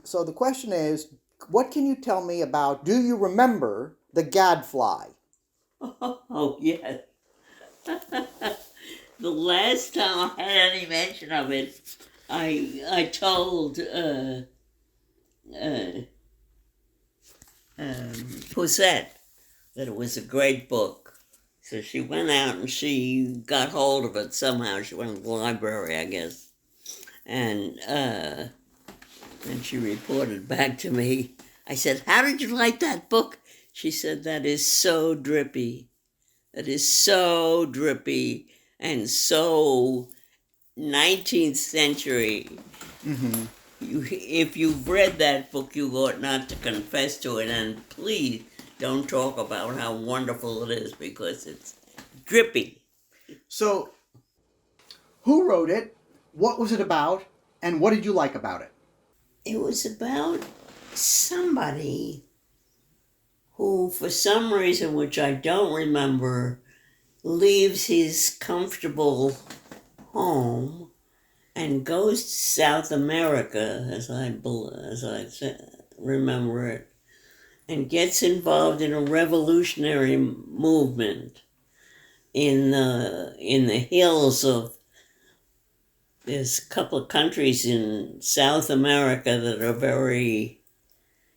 So the question is, what can you tell me about, do you remember the Gadfly? Oh, yes. The last time I had any mention of it, I told Posette that it was a great book. So she went out and she got hold of it somehow. She went to the library, I guess. And she reported back to me. I said, "How did you like that book?" She said, "That is so drippy. That is so drippy and so 19th century. Mm-hmm. If you've read that book, you ought not to confess to it, and please don't talk about how wonderful it is, because it's drippy." So, who wrote it? What was it about? And what did you like about it? It was about somebody who, for some reason which I don't remember, leaves his comfortable home and goes to South America, as I remember it, and gets involved in a revolutionary movement in the hills of. There's a couple of countries in South America that are very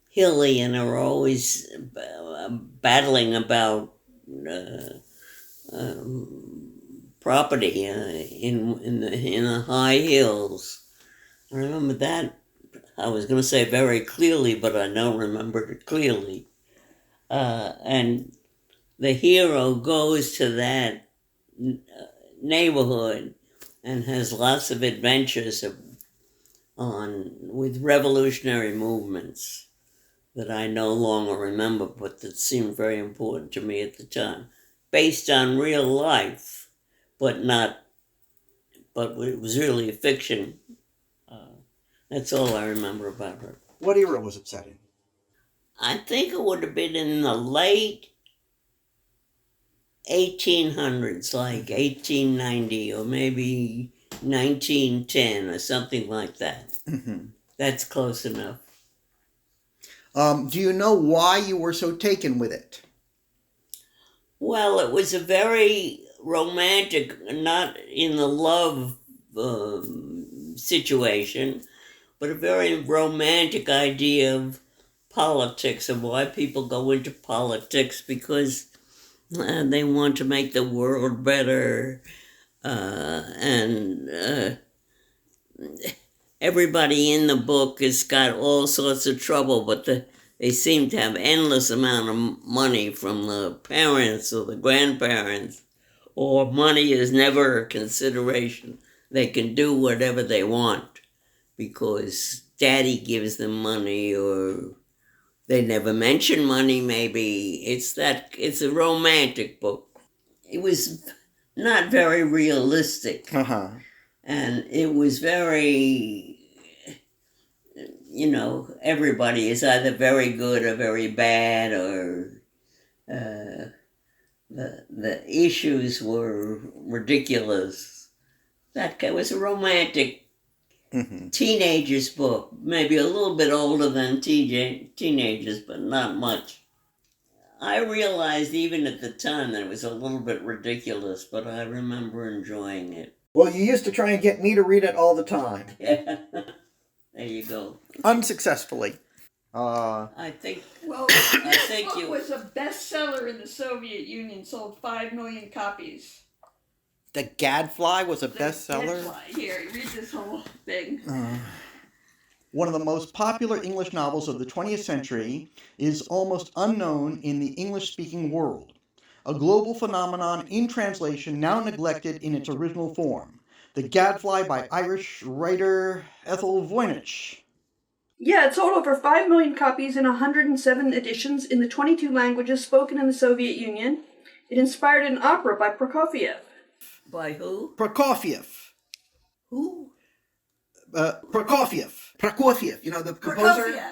hilly and are always battling about property in the high hills. I remember that. I was going to say very clearly, but I don't remember it clearly. And the hero goes to that neighborhood and has lots of adventures with revolutionary movements that I no longer remember, but that seemed very important to me at the time, based on real life, but it was really a fiction. That's all I remember about her. What era was it set in? I think it would have been in the late 1800s, like 1890 or maybe 1910 or something like that. Mm-hmm. That's close enough. Do you know why you were so taken with it? Well, it was a very romantic, not in the love situation, but a very romantic idea of politics and why people go into politics, because they want to make the world better, and everybody in the book has got all sorts of trouble, but they seem to have endless amount of money from the parents or the grandparents, or money is never a consideration. They can do whatever they want because daddy gives them money, or they never mention money, maybe. It's a romantic book. It was not very realistic. Uh-huh. And it was very, everybody is either very good or very bad, or the issues were ridiculous. That guy was a romantic teenager's book, maybe a little bit older than teenagers, but not much. I realized even at the time that it was a little bit ridiculous, but I remember enjoying it. Well, you used to try and get me to read it all the time. Yeah, there you go. Unsuccessfully. I think This book was a bestseller in the Soviet Union, sold 5 million copies. The Gadfly was a bestseller? Gadfly. Here, read this whole thing. One of the most popular English novels of the 20th century is almost unknown in the English-speaking world. A global phenomenon in translation, now neglected in its original form. The Gadfly by Irish writer Ethyl Voinich. Yeah, it sold over 5 million copies in 107 editions in the 22 languages spoken in the Soviet Union. It inspired an opera by Prokofiev. By who? Prokofiev. Who? Prokofiev, the composer.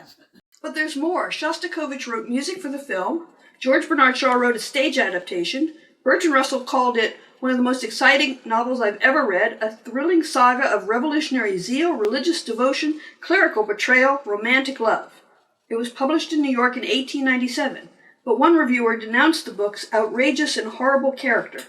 But there's more. Shostakovich wrote music for the film. George Bernard Shaw wrote a stage adaptation. Bertrand Russell called it One of the most exciting novels I've ever read, a thrilling saga of revolutionary zeal, religious devotion, clerical betrayal, romantic love. It was published in New York in 1897, but one reviewer denounced the book's outrageous and horrible character.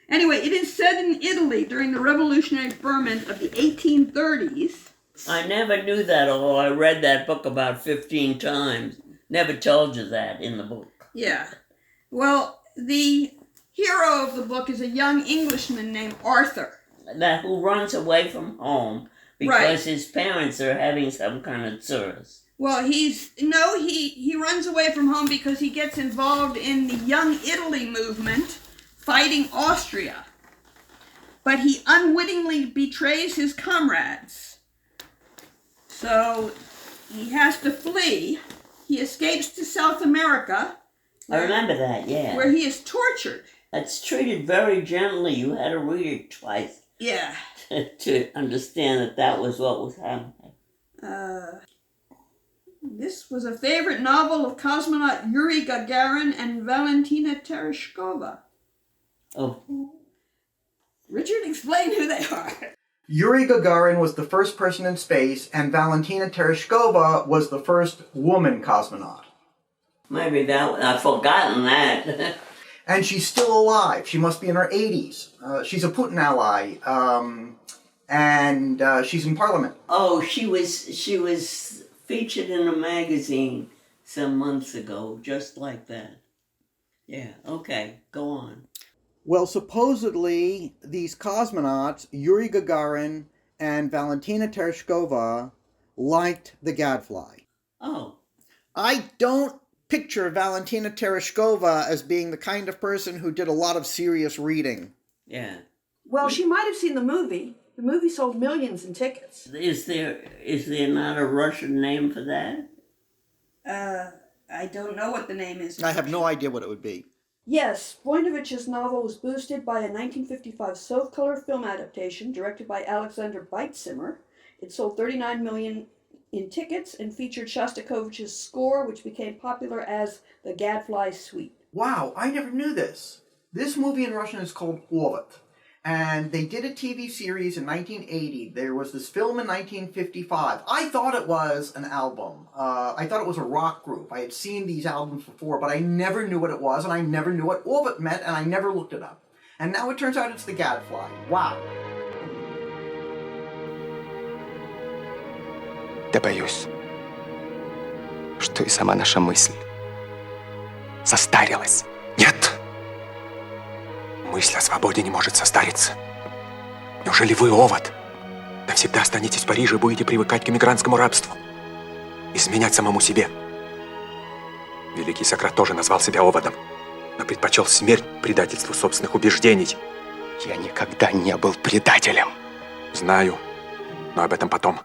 Anyway, it is set in Italy during the revolutionary ferment of the 1830s. I never knew that, although I read that book about 15 times. Never told you that in the book. Yeah. Well, the hero of the book is a young Englishman named Arthur. That who runs away from home because his parents are having some kind of cirrus. Well, he runs away from home because he gets involved in the Young Italy movement fighting Austria. But he unwittingly betrays his comrades. So he has to flee. He escapes to South America. I remember that, yeah. Where he is tortured. It's treated very gently. You had to read it twice. Yeah. To understand that was what was happening. This was a favorite novel of cosmonaut Yuri Gagarin and Valentina Tereshkova. Oh. Richard, explain who they are. Yuri Gagarin was the first person in space, and Valentina Tereshkova was the first woman cosmonaut. Maybe I've forgotten that. And she's still alive. She must be in her 80s. She's a Putin ally, and she's in Parliament. Oh, she was featured in a magazine some months ago, just like that. Yeah, okay, go on. Well, supposedly, these cosmonauts, Yuri Gagarin and Valentina Tereshkova, liked the Gadfly. Oh. I don't picture Valentina Tereshkova as being the kind of person who did a lot of serious reading. Yeah. Well, she might have seen the movie. The movie sold millions in tickets. Is there not a Russian name for that? I don't know what the name is. I have no idea what it would be. Yes, Voinich's novel was boosted by a 1955 soft-color film adaptation directed by Alexander Beitzimmer. It sold 39 million in tickets and featured Shostakovich's score, which became popular as the Gadfly Suite. Wow, I never knew this. This movie in Russian is called Ovid. And they did a TV series in 1980. There was this film in 1955. I thought it was an album. I thought it was a rock group. I had seen these albums before, but I never knew what it was, and I never knew what Ovid meant, and I never looked it up. And now it turns out it's the Gadfly. Wow. Да боюсь, что и сама наша мысль состарилась. Нет! Мысль о свободе не может состариться. Неужели вы, Овод, навсегда останетесь в Париже и будете привыкать к эмигрантскому рабству? Изменять самому себе? Великий Сократ тоже назвал себя Оводом, но предпочел смерть предательству собственных убеждений. Я никогда не был предателем. Знаю, но об этом потом.